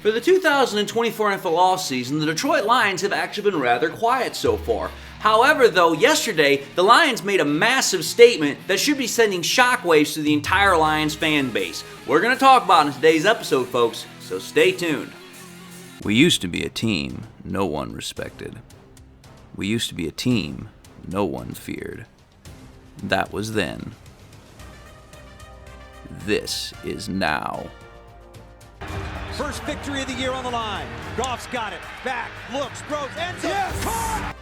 For the 2024 NFL offseason, the Detroit Lions have actually been rather quiet so far. However, though, yesterday, the Lions made a massive statement that should be sending shockwaves to the entire Lions fan base. We're going to talk about it in today's episode, folks, so stay tuned. We used to be a team no one respected. We used to be a team no one feared. That was then. This is now. First victory of the year on the line. Goff's got it. Back, looks, throws, end zone. Yes! Caught!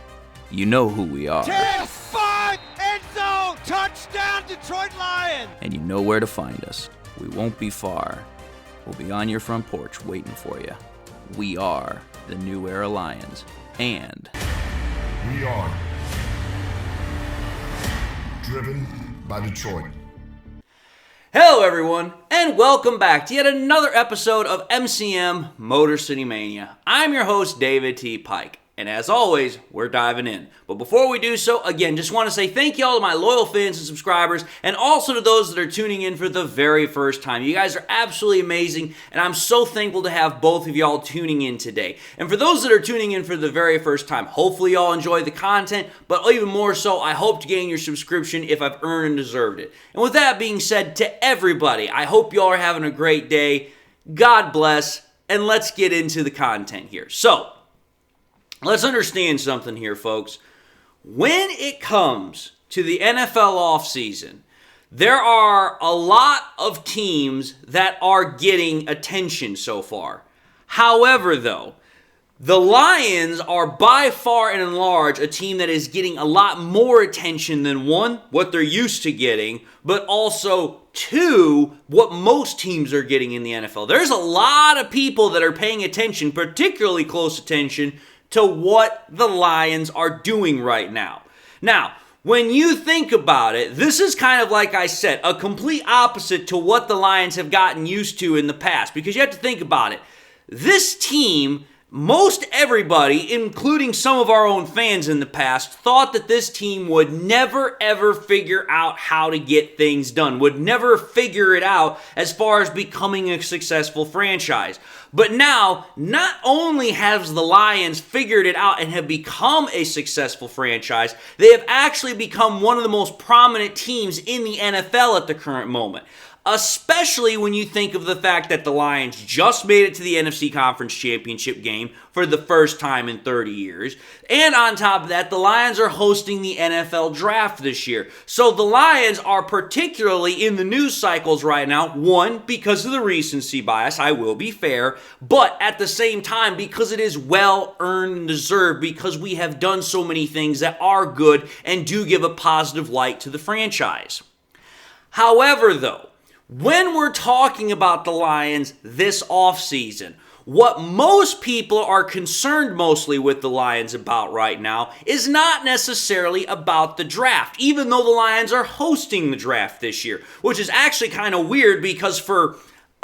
You know who we are. 10-5, end zone, touchdown Detroit Lions! And you know where to find us. We won't be far. We'll be on your front porch waiting for you. We are the New Era Lions. And we are driven by Detroit. Hello everyone, and welcome back to yet another episode of MCM Motor City Mania. I'm your host, David T. Pike, and as always, we're diving in. But before we do so, again, just want to say thank you all to my loyal fans and subscribers, and also to those that are tuning in for the very first time. You guys are absolutely amazing, and I'm so thankful to have both of y'all tuning in today. And for those that are tuning in for the very first time, hopefully y'all enjoy the content, but even more so, I hope to gain your subscription if I've earned and deserved it. And with that being said, to everybody, I hope y'all are having a great day. God bless, and let's get into the content here. So, let's understand something here, folks. When it comes to the NFL offseason, there are a lot of teams that are getting attention so far. However, though, the Lions are by far and large a team that is getting a lot more attention than one, what they're used to getting, but also two, what most teams are getting in the NFL. There's a lot of people that are paying attention, particularly close attention, to what the Lions are doing right now. Now, when you think about it, this is kind of, like I said, a complete opposite to what the Lions have gotten used to in the past, because you have to think about it. This team, most everybody, including some of our own fans in the past, thought that this team would never ever figure out how to get things done, would never figure it out as far as becoming a successful franchise. But now, not only has the Lions figured it out and have become a successful franchise, they have actually become one of the most prominent teams in the NFL at the current moment. Especially when you think of the fact that the Lions just made it to the NFC Conference Championship game for the first time in 30 years. And on top of that, the Lions are hosting the NFL Draft this year. So the Lions are particularly in the news cycles right now, one, because of the recency bias, I will be fair, but at the same time, because it is well earned and deserved, because we have done so many things that are good and do give a positive light to the franchise. However, though, when we're talking about the Lions this offseason, what most people are concerned mostly with the Lions about right now is not necessarily about the draft, even though the Lions are hosting the draft this year, which is actually kind of weird because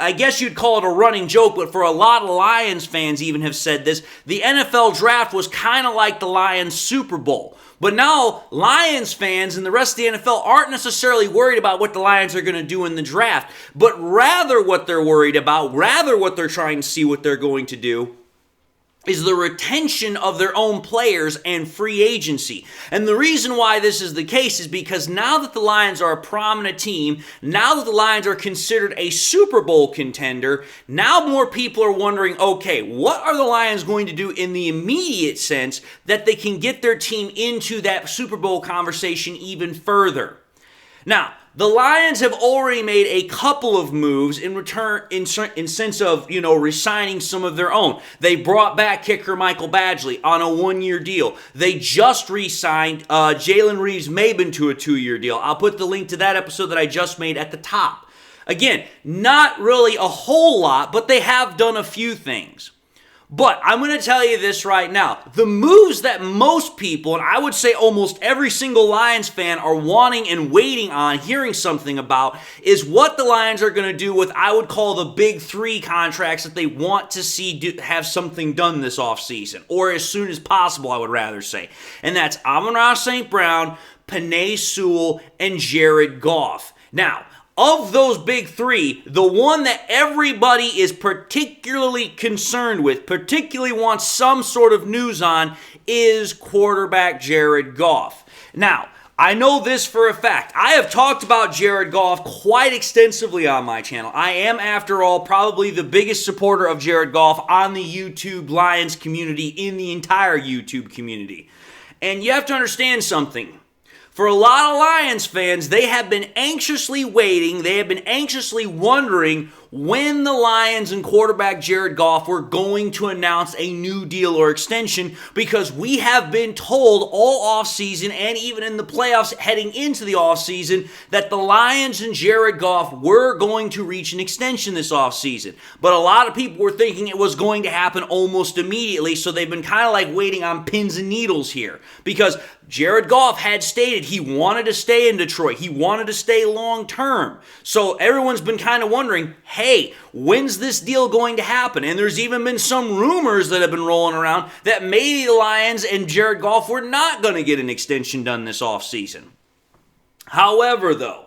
I guess you'd call it a running joke, but for a lot of Lions fans even have said this, the NFL draft was kind of like the Lions Super Bowl. But now, Lions fans and the rest of the NFL aren't necessarily worried about what the Lions are going to do in the draft, but rather what they're worried about, rather what they're trying to see what they're going to do, is the retention of their own players and free agency. And the reason why this is the case is because now that the Lions are a prominent team, now that the Lions are considered a Super Bowl contender, now more people are wondering, okay, what are the Lions going to do in the immediate sense that they can get their team into that Super Bowl conversation even further? Now, the Lions have already made a couple of moves in return, in sense of, re-signing some of their own. They brought back kicker Michael Badgley on a 1-year deal. They just re-signed Jalen Reeves-Maybin to a 2-year deal. I'll put the link to that episode that I just made at the top. Again, not really a whole lot, but they have done a few things. But I'm going to tell you this right now. The moves that most people, and I would say almost every single Lions fan, are wanting and waiting on, hearing something about, is what the Lions are going to do with, I would call, the big three contracts that they want to see have something done this offseason. Or as soon as possible, I would rather say. And that's Amon-Ra St. Brown, Penei Sewell, and Jared Goff. Now, Of those big three, the one that everybody is particularly concerned with, particularly wants some sort of news on, is quarterback Jared Goff. Now, I know this for a fact. I have talked about Jared Goff quite extensively on my channel. I am, after all, probably the biggest supporter of Jared Goff on the YouTube Lions community, in the entire YouTube community. And you have to understand something. For a lot of Lions fans, they have been anxiously waiting, they have been anxiously wondering when the Lions and quarterback Jared Goff were going to announce a new deal or extension, because we have been told all offseason and even in the playoffs heading into the offseason that the Lions and Jared Goff were going to reach an extension this offseason. But a lot of people were thinking it was going to happen almost immediately, so they've been kind of like waiting on pins and needles here, because Jared Goff had stated he wanted to stay in Detroit. He wanted to stay long term. So everyone's been kind of wondering, hey, when's this deal going to happen? And there's even been some rumors that have been rolling around that maybe the Lions and Jared Goff were not going to get an extension done this offseason. However, though,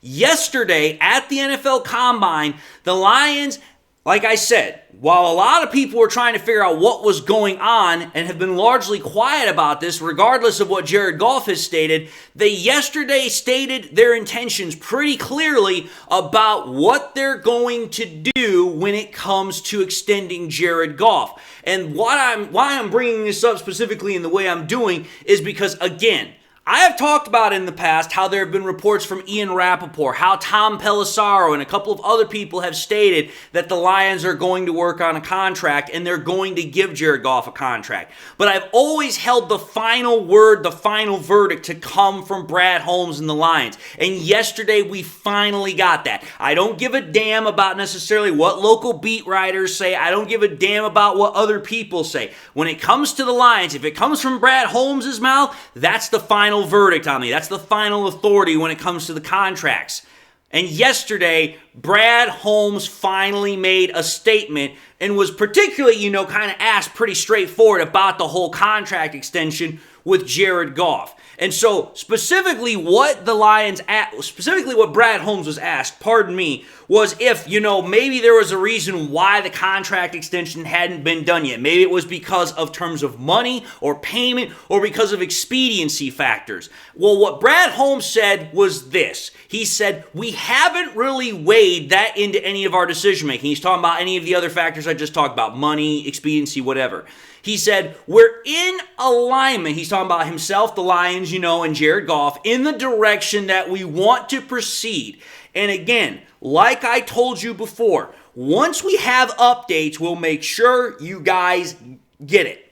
yesterday at the NFL Combine, the Lions, like I said, while a lot of people were trying to figure out what was going on and have been largely quiet about this, regardless of what Jared Goff has stated, they yesterday stated their intentions pretty clearly about what they're going to do when it comes to extending Jared Goff. And why I'm bringing this up specifically in the way I'm doing is because, again, I have talked about in the past how there have been reports from Ian Rappaport, how Tom Pelissero and a couple of other people have stated that the Lions are going to work on a contract and they're going to give Jared Goff a contract. But I've always held the final word, the final verdict to come from Brad Holmes and the Lions. And yesterday we finally got that. I don't give a damn about necessarily what local beat writers say. I don't give a damn about what other people say. When it comes to the Lions, if it comes from Brad Holmes' mouth, that's the final verdict on me. That's the final authority when it comes to the contracts. And yesterday, Brad Holmes finally made a statement and was particularly, kind of asked pretty straightforward about the whole contract extension with Jared Goff. And so specifically what Brad Holmes was asked, was if, maybe there was a reason why the contract extension hadn't been done yet. Maybe it was because of terms of money or payment or because of expediency factors. Well, what Brad Holmes said was this. He said, we haven't really weighed that into any of our decision making. He's talking about any of the other factors I just talked about, money, expediency, whatever. He said, we're in alignment. He's talking about himself, the Lions, and Jared Goff, in the direction that we want to proceed. And again, like I told you before, once we have updates, we'll make sure you guys get it.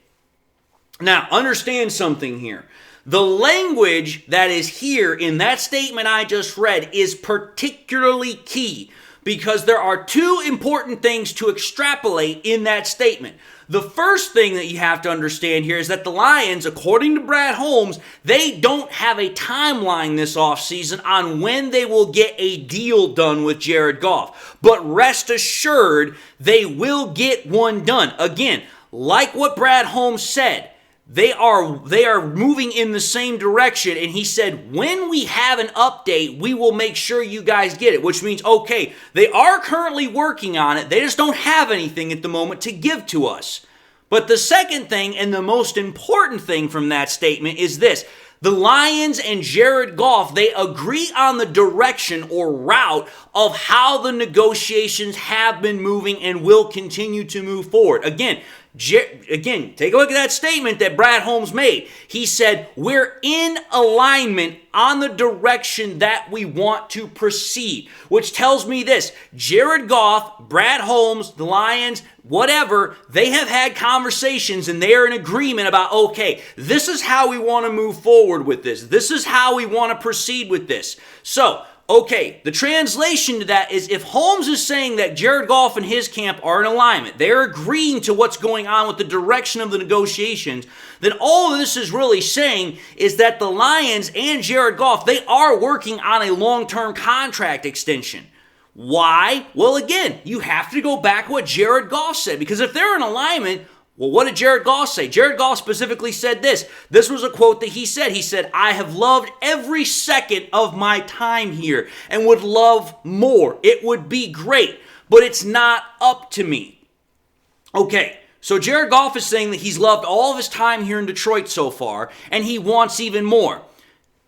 Now, understand something here. The language that is here in that statement I just read is particularly key because there are two important things to extrapolate in that statement. The first thing that you have to understand here is that the Lions, according to Brad Holmes, they don't have a timeline this offseason on when they will get a deal done with Jared Goff. But rest assured, they will get one done. Again, like what Brad Holmes said, they are moving in the same direction, and he said, when we have an update, we will make sure you guys get it, which means, okay, they are currently working on it, they just don't have anything at the moment to give to us. But the second thing, and the most important thing from that statement is this. The Lions and Jared Goff, they agree on the direction or route of how the negotiations have been moving and will continue to move forward. Again, take a look at that statement that Brad Holmes made. He said, we're in alignment on the direction that we want to proceed, which tells me this. Jared Goff, Brad Holmes, the Lions, whatever, they have had conversations and they are in agreement about, okay, this is how we want to move forward with this. This is how we want to proceed with this. So, okay, the translation to that is if Holmes is saying that Jared Goff and his camp are in alignment, they're agreeing to what's going on with the direction of the negotiations, then all of this is really saying is that the Lions and Jared Goff, they are working on a long-term contract extension. Why? Well, again, you have to go back to what Jared Goff said, because if they're in alignment, Well, what did Jared Goff say? Jared Goff specifically said this. This was a quote that he said. He said, "I have loved every second of my time here and would love more. It would be great, but it's not up to me." Okay, so Jared Goff is saying that he's loved all of his time here in Detroit so far, and he wants even more.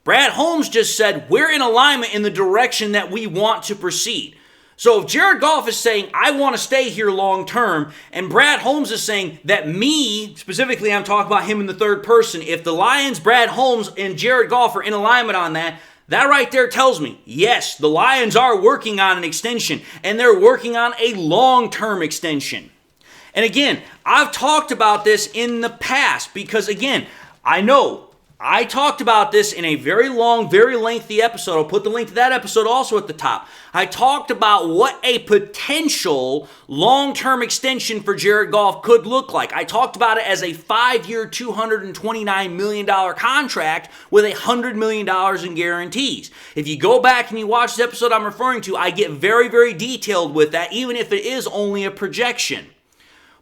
Brad Holmes just said, we're in alignment in the direction that we want to proceed. So if Jared Goff is saying, I want to stay here long term, and Brad Holmes is saying that me, specifically I'm talking about him in the third person, if the Lions, Brad Holmes, and Jared Goff are in alignment on that, that right there tells me, yes, the Lions are working on an extension, and they're working on a long-term extension. And again, I've talked about this in the past because, again, I know I talked about this in a very long, very lengthy episode. I'll put the link to that episode also at the top. I talked about what a potential long-term extension for Jared Goff could look like. I talked about it as a 5-year, $229 million contract with $100 million in guarantees. If you go back and you watch the episode I'm referring to, I get very, very detailed with that, even if it is only a projection.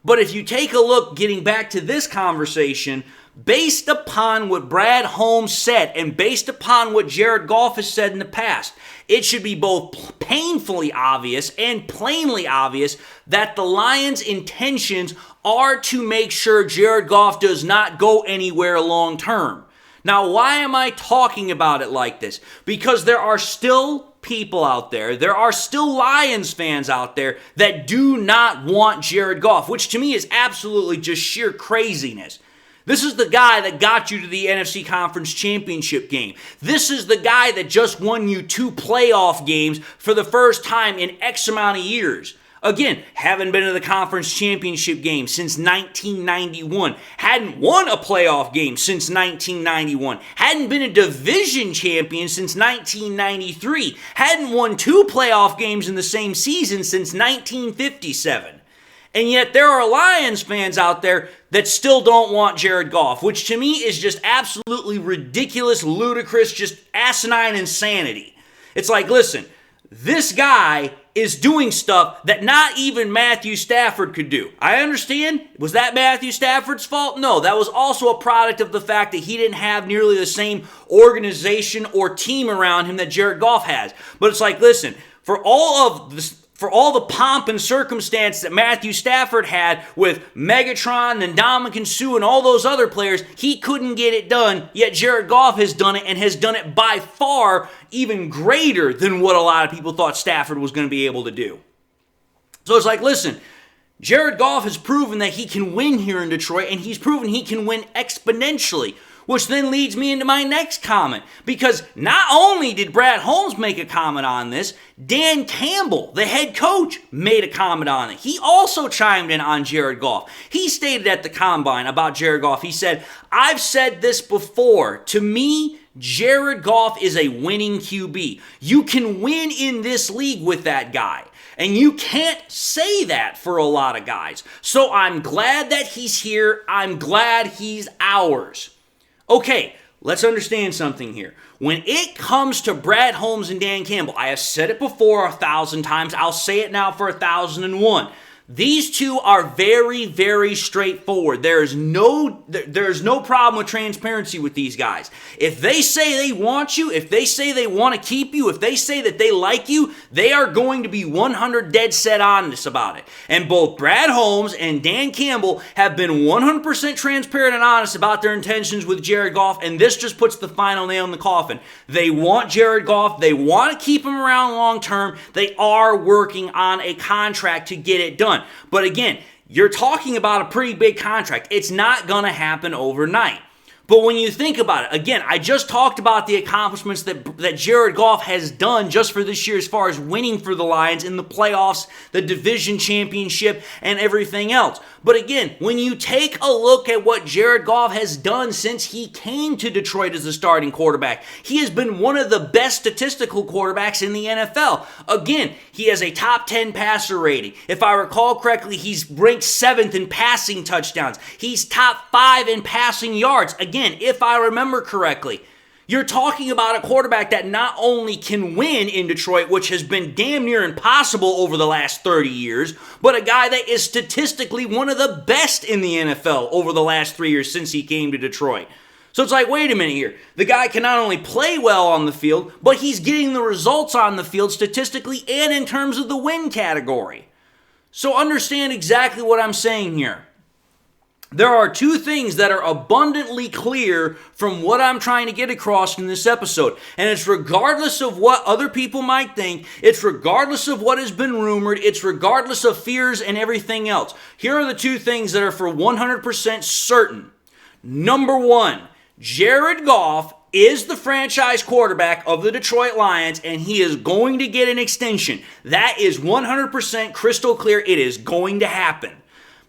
But if you take a look, getting back to this conversation, based upon what Brad Holmes said and based upon what Jared Goff has said in the past, it should be both painfully obvious and plainly obvious that the Lions' intentions are to make sure Jared Goff does not go anywhere long term. Now, why am I talking about it like this? Because there are still people out there are still Lions fans out there that do not want Jared Goff, which to me is absolutely just sheer craziness. This is the guy that got you to the NFC Conference Championship game. This is the guy that just won you 2 playoff games for the first time in X amount of years. Again, haven't been to the conference championship game since 1991. Hadn't won a playoff game since 1991. Hadn't been a division champion since 1993. Hadn't won 2 playoff games in the same season since 1957. And yet there are Lions fans out there that still don't want Jared Goff, which to me is just absolutely ridiculous, ludicrous, just asinine insanity. It's like, listen, this guy is doing stuff that not even Matthew Stafford could do. I understand. Was that Matthew Stafford's fault? No, that was also a product of the fact that he didn't have nearly the same organization or team around him that Jared Goff has. But it's like, listen, for all the pomp and circumstance that Matthew Stafford had with Megatron and Ndamukong Suh and all those other players, he couldn't get it done, yet Jared Goff has done it and has done it by far even greater than what a lot of people thought Stafford was going to be able to do. So it's like, listen, Jared Goff has proven that he can win here in Detroit, and he's proven he can win exponentially. Which then leads me into my next comment, because not only did Brad Holmes make a comment on this, Dan Campbell, the head coach, made a comment on it. He also chimed in on Jared Goff. He stated at the Combine about Jared Goff, he said, I've said this before, to me, Jared Goff is a winning QB. You can win in this league with that guy. And you can't say that for a lot of guys. So I'm glad that he's here. I'm glad he's ours. Okay, let's understand something here. When it comes to Brad Holmes and Dan Campbell, I have said it before 1,000 times. I'll say it now for 1,001. These two are very, very straightforward. There's no problem with transparency with these guys. If they say they want you, if they say they want to keep you, if they say that they like you, they are going to be 100 dead set honest about it. And both Brad Holmes and Dan Campbell have been 100% transparent and honest about their intentions with Jared Goff, and this just puts the final nail in the coffin. They want Jared Goff. They want to keep him around long term. They are working on a contract to get it done. But again, you're talking about a pretty big contract. It's not going to happen overnight. But when you think about it, again, I just talked about the accomplishments that Jared Goff has done just for this year as far as winning for the Lions in the playoffs, the division championship, and everything else. But again, when you take a look at what Jared Goff has done since he came to Detroit as the starting quarterback, he has been one of the best statistical quarterbacks in the NFL. Again, he has a top 10 passer rating. If I recall correctly, he's ranked 7th in passing touchdowns. He's top 5 in passing yards. Again, if I remember correctly. You're talking about a quarterback that not only can win in Detroit, which has been damn near impossible over the last 30 years, but a guy that is statistically one of the best in the NFL over the last 3 years since he came to Detroit. So it's like, wait a minute here. The guy can not only play well on the field, but he's getting the results on the field statistically and in terms of the win category. So understand exactly what I'm saying here. There are two things that are abundantly clear from what I'm trying to get across in this episode. And it's regardless of what other people might think. It's regardless of what has been rumored. It's regardless of fears and everything else. Here are the two things that are for 100% certain. Number one, Jared Goff is the franchise quarterback of the Detroit Lions, and he is going to get an extension. That is 100% crystal clear. It is going to happen.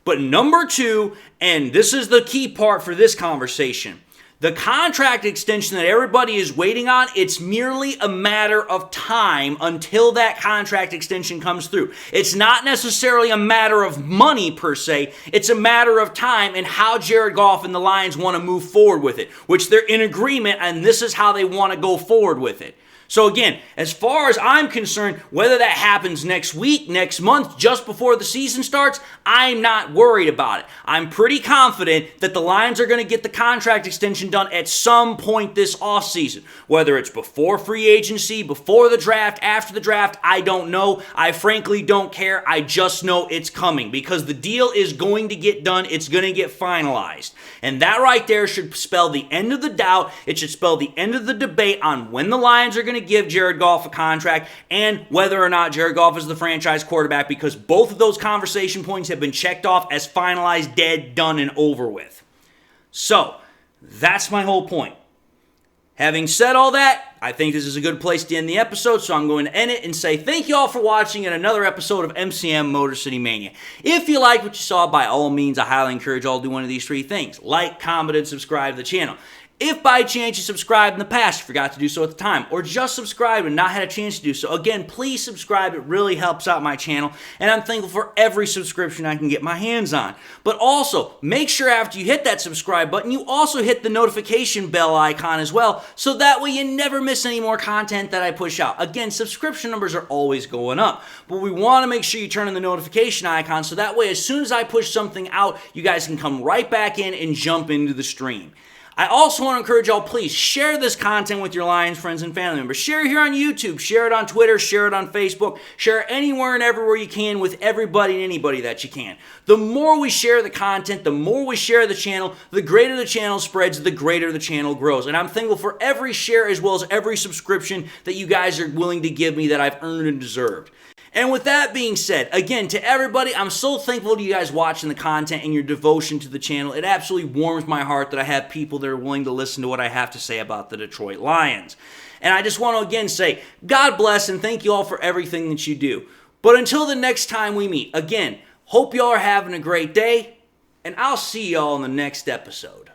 But number two, and this is the key part for this conversation, the contract extension that everybody is waiting on, it's merely a matter of time until that contract extension comes through. It's not necessarily a matter of money per se. It's a matter of time and how Jared Goff and the Lions want to move forward with it, which they're in agreement, and this is how they want to go forward with it. So again, as far as I'm concerned, whether that happens next week, next month, just before the season starts, I'm not worried about it. I'm pretty confident that the Lions are going to get the contract extension done at some point this offseason. Whether it's before free agency, before the draft, after the draft, I don't know. I frankly don't care. I just know it's coming because the deal is going to get done. It's going to get finalized. And that right there should spell the end of the doubt. It should spell the end of the debate on when the Lions are going to give Jared Goff a contract and whether or not Jared Goff is the franchise quarterback, because both of those conversation points have been checked off as finalized, dead, done, and over with. So, that's my whole point. Having said all that, I think this is a good place to end the episode, so I'm going to end it and say thank you all for watching in another episode of MCM Motor City Mania. If you like what you saw, by all means, I highly encourage you all to do one of these three things. Like, comment, and subscribe to the channel. If by chance you subscribed in the past, you forgot to do so at the time, or just subscribed and not had a chance to do so, again, please subscribe. It really helps out my channel, and I'm thankful for every subscription I can get my hands on. But also, make sure after you hit that subscribe button, you also hit the notification bell icon as well, so that way you never miss any more content that I push out. Again, subscription numbers are always going up, but we want to make sure you turn on the notification icon, so that way as soon as I push something out, you guys can come right back in and jump into the stream. I also want to encourage y'all, please share this content with your Lions friends and family members. Share it here on YouTube, share it on Twitter, share it on Facebook, share it anywhere and everywhere you can with everybody and anybody that you can. The more we share the content, the more we share the channel, the greater the channel spreads, the greater the channel grows. And I'm thankful for every share as well as every subscription that you guys are willing to give me that I've earned and deserved. And with that being said, again, to everybody, I'm so thankful to you guys watching the content and your devotion to the channel. It absolutely warms my heart that I have people that are willing to listen to what I have to say about the Detroit Lions. And I just want to again say, God bless and thank you all for everything that you do. But until the next time we meet, again, hope y'all are having a great day, and I'll see y'all in the next episode.